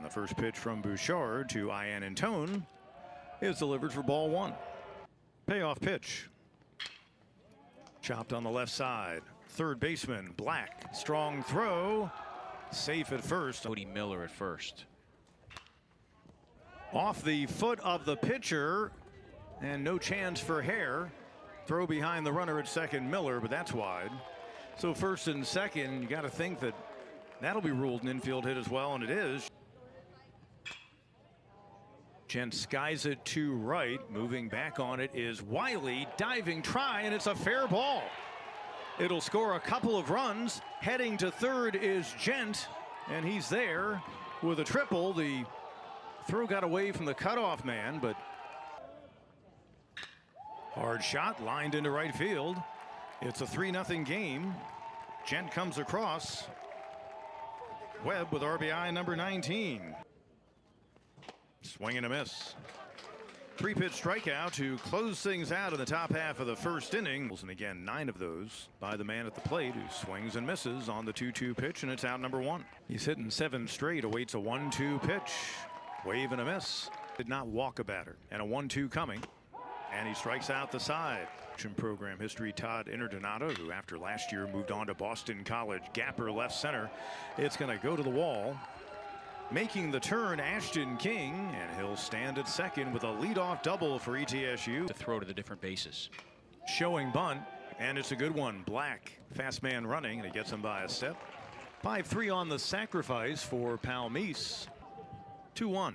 The first pitch from Bouchard to Ian Antone is delivered for ball one. Payoff pitch. Chopped on the left side. Third baseman Black. Strong throw. Safe at first. Cody Miller at first. Off the foot of the pitcher. And no chance for Hare. Throw behind the runner at second, Miller, but that's wide. So first and second, you got to think that that'll be ruled an infield hit as well, and it is. Gent skies it to right. Moving back on it is Wiley. Diving try, and it's a fair ball. It'll score a couple of runs. Heading to third is Gent, and he's there with a triple. The throw got away from the cutoff man, but hard shot lined into right field. It's a 3-0 game. Gent comes across. Webb with RBI number 19. Swing and a miss. 3-pitch strikeout to close things out in the top half of the first inning. And again, 9 of those by the man at the plate who swings and misses on the 2-2 pitch, and it's out number 1. He's hitting 7 straight, awaits a 1-2 pitch. Wave and a miss. Did not walk a batter, and a 1-2 coming. And he strikes out the side. Program history Todd Interdonato, who after last year moved on to Boston College. Gapper left center. It's going to go to the wall. Making the turn, Ashton King, and he'll stand at second with a leadoff double for ETSU. To throw to the different bases. Showing bunt, and it's a good one. Black, fast man running, and he gets him by a step. 5-3 on the sacrifice for Palmese. 2-1.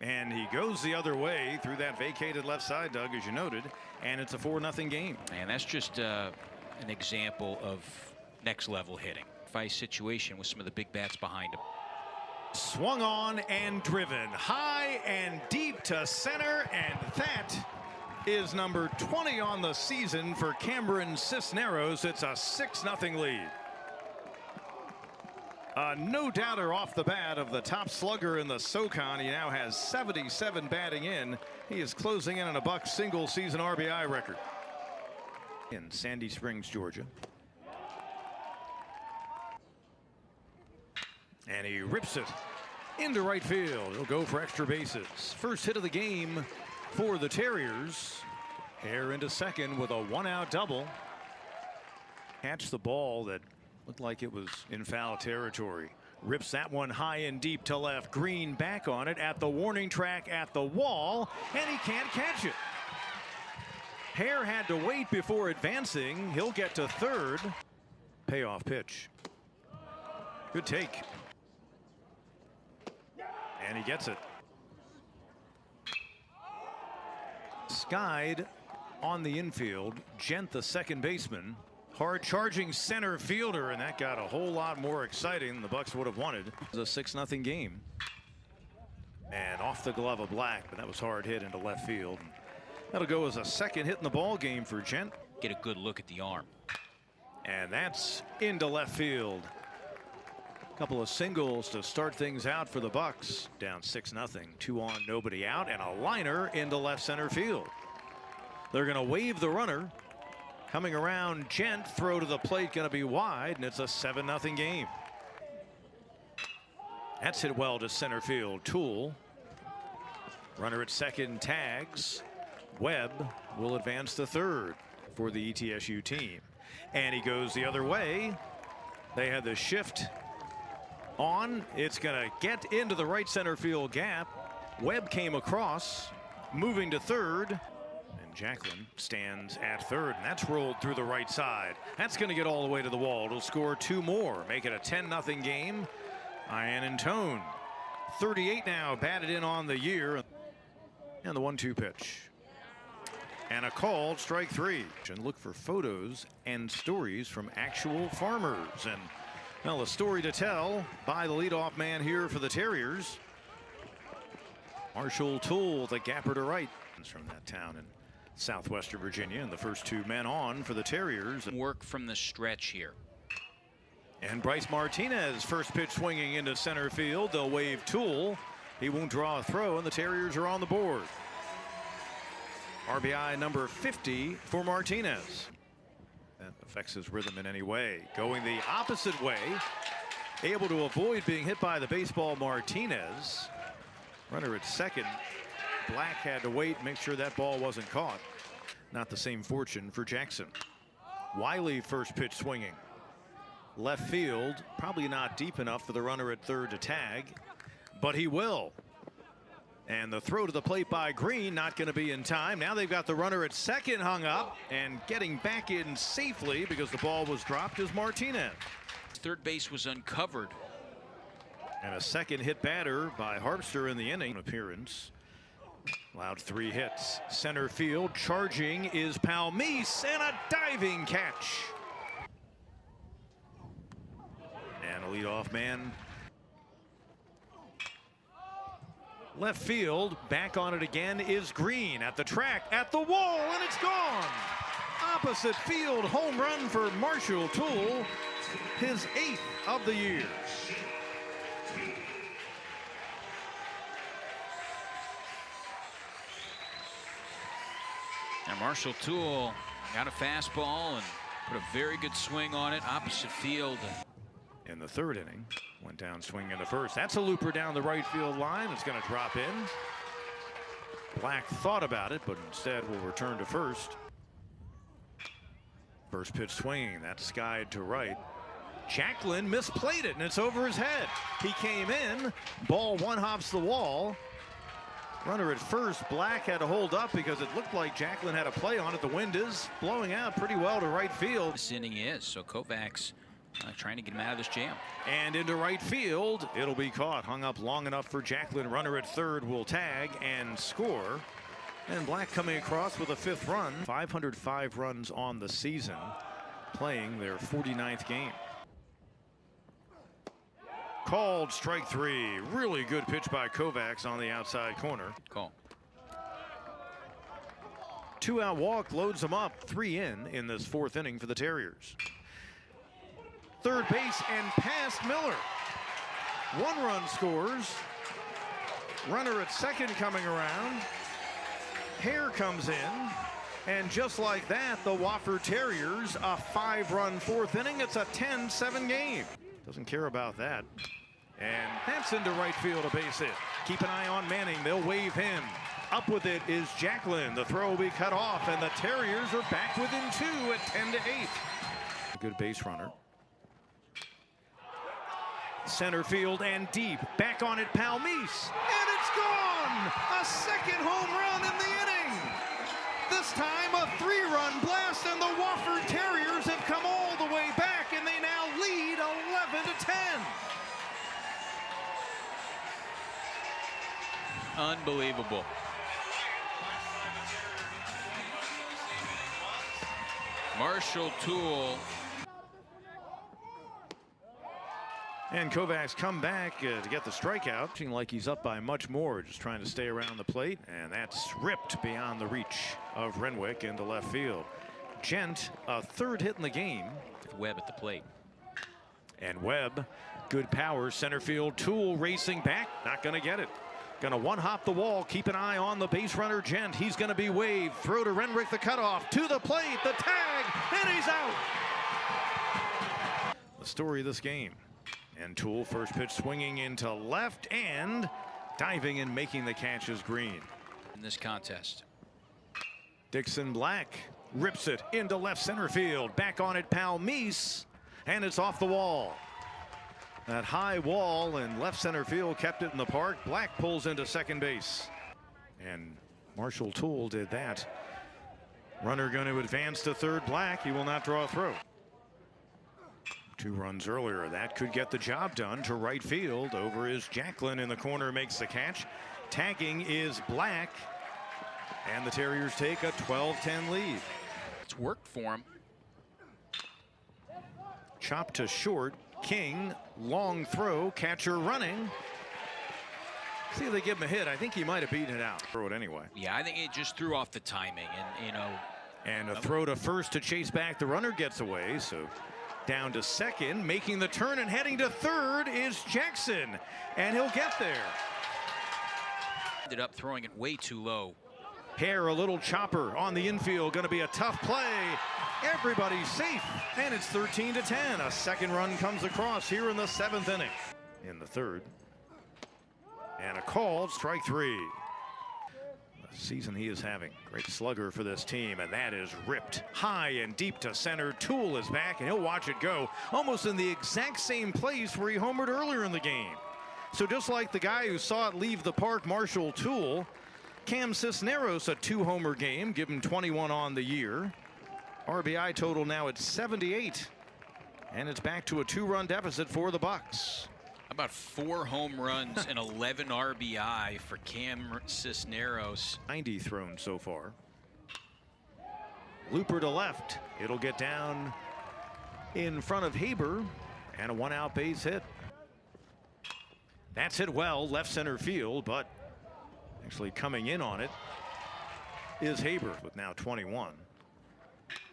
And he goes the other way through that vacated left side, Doug, as you noted, and it's a 4-0 game. And that's just an example of next level hitting. Fight situation with some of the big bats behind him. Swung on and driven high and deep to center, and that is number 20 on the season for Cameron Cisneros. It's a 6-0 lead. No doubter off the bat of the top slugger in the SoCon. He now has 77 batting in. He is closing in on a Bucs single season RBI record in Sandy Springs, Georgia. And he rips it into right field. He'll go for extra bases. First hit of the game for the Terriers. Hare into second with a 1-out double. Catch the ball that looked like it was in foul territory. Rips that one high and deep to left. Green back on it at the warning track at the wall, and he can't catch it. Hare had to wait before advancing. He'll get to third. Payoff pitch. Good take. And he gets it. Skied on the infield. Gent, the second baseman. Hard charging center fielder, and that got a whole lot more exciting than the Bucs would have wanted. It was a 6-0 game. And off the glove of Black, but that was hard hit into left field. That'll go as a second hit in the ball game for Gent. Get a good look at the arm. And that's into left field. A couple of singles to start things out for the Bucs. Down 6-0, 2 on, nobody out, and a liner into left center field. They're going to wave the runner. Coming around, Gent, throw to the plate going to be wide, and it's a 7-0 game. That's hit well to center field. Toole. Runner at second tags. Webb will advance to third for the ETSU team. And he goes the other way. They had the shift on. It's going to get into the right center field gap. Webb came across, moving to third. Jacqueline stands at third, and that's rolled through the right side. That's going to get all the way to the wall. It'll score 2 more, make it a 10-0 game. Ian Antone, 38 now, batted in on the year. And the 1-2 pitch. And a called strike 3. And look for photos and stories from actual farmers. And, well, a story to tell by the leadoff man here for the Terriers. Marshall Toole, the gapper to right. From that town in southwestern Virginia, and the first 2 men on for the Terriers. Work from the stretch here. And Bryce Martinez, first pitch swinging into center field. They'll wave Toole. He won't draw a throw, and the Terriers are on the board. RBI number 50 for Martinez. That affects his rhythm in any way. Going the opposite way able to avoid being hit by the baseball. Martinez, runner at second. Black had to wait, make sure that ball wasn't caught. Not the same fortune for Jackson. Wiley first pitch swinging. Left field, probably not deep enough for the runner at third to tag, but he will. And the throw to the plate by Green, not going to be in time. Now they've got the runner at second hung up, and getting back in safely because the ball was dropped is Martinez. Third base was uncovered. And a second hit batter by Harpster in the inning appearance. Allowed 3 hits. Center field charging is Palmise, and a diving catch. And a leadoff man. Left field, back on it again is Green at the track, at the wall, and it's gone. Opposite field home run for Marshall Toole, his 8th of the year. And Marshall Toole got a fastball and put a very good swing on it, opposite field. In the third inning, went down swinging to first. That's a looper down the right field line. It's going to drop in. Black thought about it, but instead will return to first. First pitch swinging, that's skied to right. Jacklin misplayed it, and it's over his head. He came in, ball one hops the wall. Runner at first, Black had to hold up because it looked like Jacklin had a play on it. The wind is blowing out pretty well to right field. This inning is, so Kovacs trying to get him out of this jam. And into right field, it'll be caught. Hung up long enough for Jacklin. Runner at third will tag and score. And Black coming across with a 5th run. 505 runs on the season, playing their 49th game. Called strike 3. Really good pitch by Kovacs on the outside corner. Call. 2-out walk loads them up. 3 in this 4th inning for the Terriers. Third base and past Miller. 1 run scores. Runner at second coming around. Hare comes in. And just like that, the Wofford Terriers, a 5-run 4th inning. It's a 10-7 game. Doesn't care about that. And that's into right field, a base hit. Keep an eye on Manning. They'll wave him. Up with it is Jacklin. The throw will be cut off, and the Terriers are back within 2 at 10-8. A good base runner. Center field and deep. Back on it, Palmise. And it's gone! A 2nd home run in the inning. This time a 3-run blast, and the Wofford Terriers have come all the way back, and they now lead 11-10. Unbelievable. Marshall Toole. And Kovacs come back to get the strikeout. Seems like he's up by much more, just trying to stay around the plate. And that's ripped beyond the reach of Renwick into left field. Gent, a 3rd hit in the game. Webb at the plate. And Webb, good power, center field. Toole racing back, not going to get it. Going to one-hop the wall. Keep an eye on the base runner, Gent. He's going to be waved. Throw to Renwick, the cutoff. To the plate, the tag, and he's out. The story of this game. And Toole, first pitch swinging into left and diving and making the catch is Green. In this contest. Dixon Black rips it into left center field. Back on it, Palmise, and it's off the wall. That high wall in left center field kept it in the park. Black pulls into second base. And Marshall Toole did that. Runner going to advance to third. Black, he will not draw a throw. 2 runs earlier. That could get the job done to right field. Over is Jacklin in the corner, makes the catch. Tagging is Black. And the Terriers take a 12-10 lead. It's worked for him. Chop to short. King, long throw, catcher running. See if they give him a hit. I think he might have beaten it out. Throw it anyway. Yeah, I think it just threw off the timing, and you know. And a throw to first to chase back. The runner gets away, so down to second, making the turn and heading to third is Jackson, and he'll get there. Ended up throwing it way too low. Here, a little chopper on the infield. Going to be a tough play. Everybody's safe. And it's 13-10. A second run comes across here in the 7th inning. In the 3rd. And a called strike 3. The season he is having. Great slugger for this team. And that is ripped high and deep to center. Toole is back and he'll watch it go. Almost in the exact same place where he homered earlier in the game. So just like the guy who saw it leave the park, Marshall Toole, Cam Cisneros, a 2-homer game, give him 21 on the year. RBI total now at 78. And it's back to a 2-run deficit for the Bucks. About 4 home runs and 11 RBI for Cam Cisneros. 90 thrown so far. Looper to left. It'll get down in front of Haber and a 1-out base hit. That's hit well left center field, but actually coming in on it is Haber with now 21.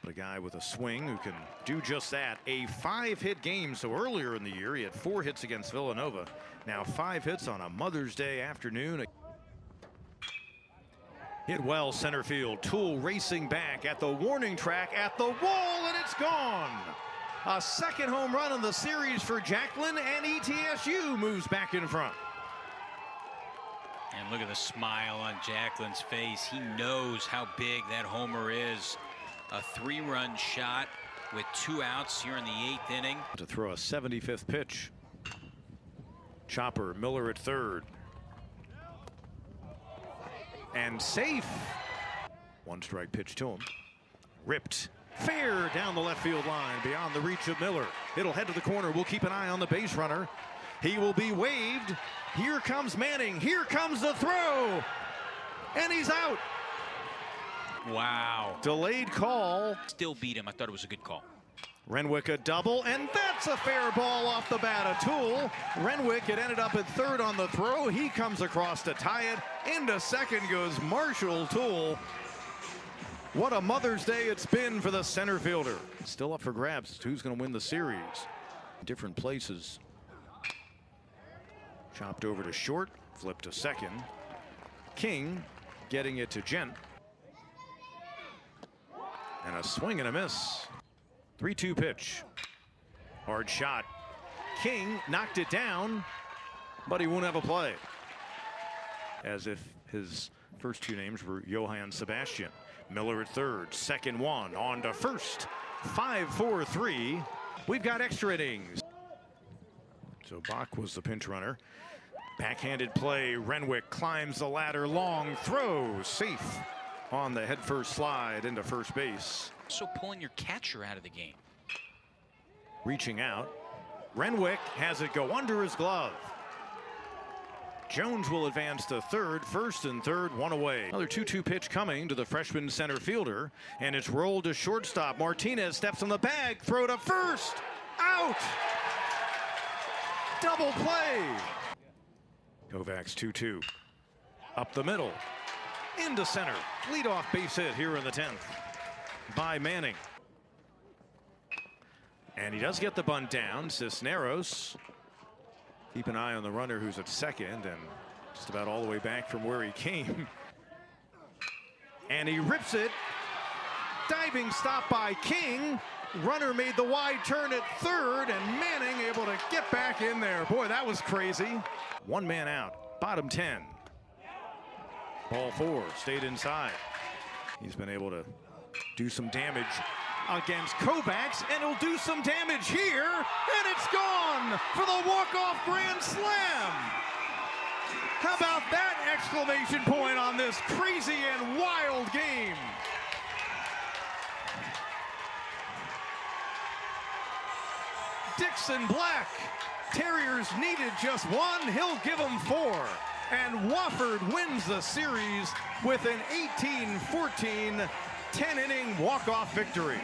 But a guy with a swing who can do just that. A 5-hit game. So earlier in the year he had 4 hits against Villanova. Now 5 hits on a Mother's Day afternoon. Hit well center field. Toole racing back at the warning track at the wall, and it's gone. A second home run in the series for Jacklin, and ETSU moves back in front. And look at the smile on Jacklin's face. He knows how big that homer is. A 3-run shot with 2 outs here in the 8th inning. To throw a 75th pitch. Chopper, Miller at 3rd. And safe. 1-strike pitch to him. Ripped. Fair down the left field line beyond the reach of Miller. It'll head to the corner. We'll keep an eye on the base runner. He will be waved. Here comes Manning. Here comes the throw. And he's out. Wow. Delayed call. Still beat him. I thought it was a good call. Renwick a double, and that's a fair ball off the bat of Toole. Renwick, it ended up at 3rd on the throw. He comes across to tie it. Into 2nd goes Marshall Toole. What a Mother's Day it's been for the center fielder. Still up for grabs. Who's going to win the series? Different places. Chopped over to short, flipped to 2nd. King getting it to Gent. And a swing and a miss. 3-2 pitch. Hard shot. King knocked it down, but he won't have a play. As if his first 2 names were Johann Sebastian. Miller at 3rd, 2nd 1, on to 1st. 5-4-3. We've got extra innings. So Bach was the pinch runner. Backhanded play. Renwick climbs the ladder. Long throw. Safe on the headfirst slide into first base. So pulling your catcher out of the game. Reaching out. Renwick has it go under his glove. Jones will advance to 3rd. 1st and 3rd, 1 away. Another 2-2 pitch coming to the freshman center fielder, and it's rolled to shortstop. Martinez steps on the bag. Throw to 1st. Out. Double play. Kovacs 2-2. Up the middle. Into center. Leadoff base hit here in the 10th by Manning. And he does get the bunt down. Cisneros. Keep an eye on the runner who's at 2nd and just about all the way back from where he came. And he rips it. Diving stop by King. Runner made the wide turn at 3rd, and Manning able to get back in there. Boy, that was crazy. 1 man out. Bottom 10. Ball 4 stayed inside. He's been able to do some damage against Kovacs, and he'll do some damage here, and it's gone for the walk-off grand slam. How about that exclamation point on this crazy and wild game? Dixon Black. Terriers needed just 1. He'll give them 4. And Wofford wins the series with an 18-14 10-inning walk-off victory.